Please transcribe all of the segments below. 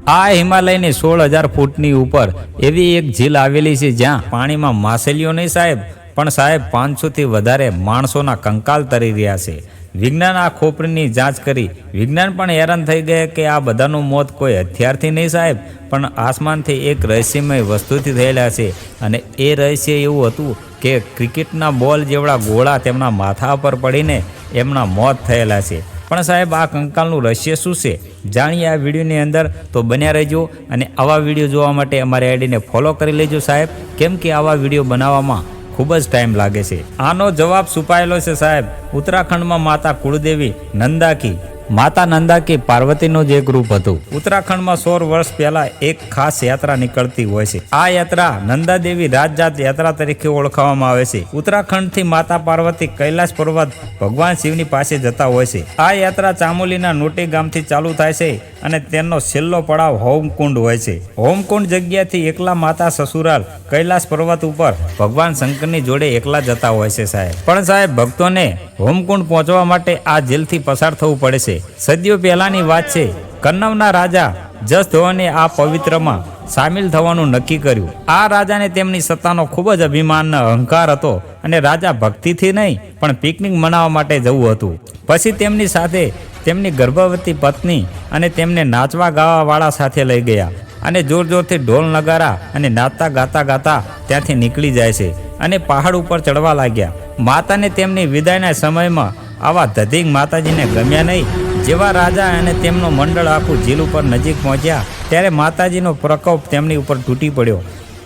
આ હિમાલયની 16,000 ફૂટની ઉપર એવી એક ઝીલ આવેલી છે જ્યાં પાણીમાં માછલીઓ નહીં સાહેબ, પણ સાહેબ 500થી વધારે માણસોના કંકાલ તરી રહ્યા છે. વિજ્ઞાન આ ખોપરીની જાંચ કરી વિજ્ઞાન પણ હેરાન થઈ ગયા કે આ બધાનું મોત કોઈ હથિયારથી નહીં સાહેબ, પણ આસમાનથી એક રહસ્યમય વસ્તુથી થયેલા છે. અને એ રહસ્ય એવું હતું કે ક્રિકેટના બોલ જેવડા ગોળા તેમના માથા પર પડીને એમના મોત થયેલા છે. પણ સાહેબ આ કંકાલનું રહસ્ય શું છે જાણીએ આ વિડીયોની અંદર, તો બન્યા રહેજો. અને આવા વિડીયો જોવા માટે અમારી આઈડીને ફોલો કરી લેજો સાહેબ, કેમ કે આવા વિડીયો બનાવવામાં ખૂબ જ ટાઈમ લાગે છે. આનો જવાબ છુપાયેલો છે સાહેબ ઉત્તરાખંડમાં માતા કુળદેવી નંદાકી. માતા નંદાકી પાર્વતીનું જ એક રૂપ હતું. ઉત્તરાખંડમાં 16 વર્ષ પહેલા એક ખાસ યાત્રા નીકળતી હોય છે. આ યાત્રા નંદાદેવી રાજજાત યાત્રા તરીકે ઓળખવામાં આવે છે. ઉત્તરાખંડથી માતા પાર્વતી કૈલાશ પર્વત ભગવાન શિવની પાસે જતા હોય છે. આ યાત્રા ચામોલીના નોટી ગામથી ચાલુ થાય છે અને તેનો છેલ્લો પડાવ હોમકુંડ હોય છે. હોમકુંડ જગ્યાથી એકલા માતા સસુરાલ કૈલાશ પર્વત ઉપર ભગવાન શંકરની જોડે એકલા જતા હોય છે સાહેબ. પણ સાહેબ ભક્તોને હોમકુંડ પહોંચવા માટે આ જેલથી પસાર થવું પડે છે. સદીઓ પહેલાની વાત છે. કન્નવના રાજા જસધોવને આ પવિત્રમાં સામેલ થવાનું નક્કી કર્યું. આ રાજાને તેમની સત્તાનો ખૂબ જ અભિમાન અહંકાર હતો અને રાજા ભક્તિથી નહીં પણ પિકનિક મનાવવા માટે જવું હતું. પછી તેમની સાથે તેમની ગર્ભવતી પત્ની અને તેમને નાચવા ગાવા વાળા સાથે લઈ ગયા અને જોર જોરથી ઢોલ નગારા અને નાચતા ગાતા ગાતા ત્યાંથી નીકળી જાય છે અને પહાડ ઉપર ચડવા લાગ્યા. માતાને તેમની વિદાયના સમયમાં આવા ધધિક માતાજીને ગમ્યા નહીં. જેવા રાજા અને તેમનો મંડળ આખું ઝીલ ઉપર નજીક પહોંચ્યા ત્યારે માતાજીનો પ્રકોપ તેમની ઉપર તૂટી પડ્યો.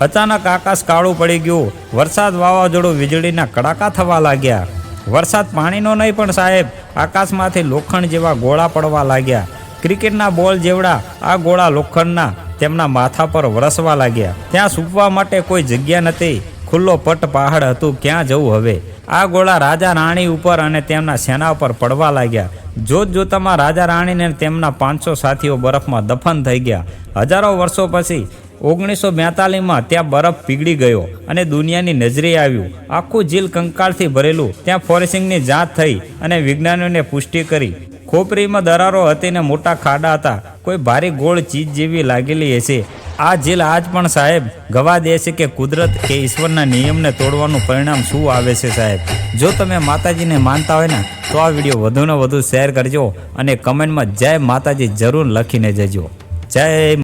અચાનક આકાશ કાળું પડી ગયું. વરસાદ, વાવાઝોડું, વીજળીના કડાકા થવા લાગ્યા. વરસાદ પાણીનો નહીં પણ સાહેબ આકાશમાંથી લોખંડ જેવા ગોળા પડવા લાગ્યા. ક્રિકેટના બોલ જેવડા આ ગોળા લોખંડના તેમના માથા પર વરસવા લાગ્યા. ત્યાં સૂકવા માટે કોઈ જગ્યા નથી. ખુલ્લો પટ પહાડ હતું, ક્યાં જવું હવે? આ ગોળા રાજા રાણી ઉપર અને તેમના સેના ઉપર પડવા લાગ્યા. જોત જોતામાં રાજા રાણીને તેમના 500 સાથીઓ બરફમાં દફન થઈ ગયા. હજારો વર્ષો પછી 1942માં ત્યાં બરફ પીગળી ગયો અને દુનિયાની નજરે આવ્યું. આખું ઝીલ કંકાળથી ભરેલું. ત્યાં ફોરેન્સિકની જાંચ થઈ અને વિજ્ઞાનીઓને પુષ્ટિ કરી. ખોપરીમાં દરારો હતી ને મોટા ખાડા હતા. કોઈ ભારે ગોળ ચીજ જેવી લાગેલી હશે. આ ઝીલ આજ પણ સાહેબ ગવા દે છે કે કુદરત કે ઈશ્વરના નિયમને તોડવાનું પરિણામ શું આવે છે સાહેબ. જો તમે માતાજીને માનતા હોય ને તો આ વિડીયો વધુને વધુ શેર કરજો અને કમેન્ટમાં જય માતાજી જરૂર લખીને જજો. જય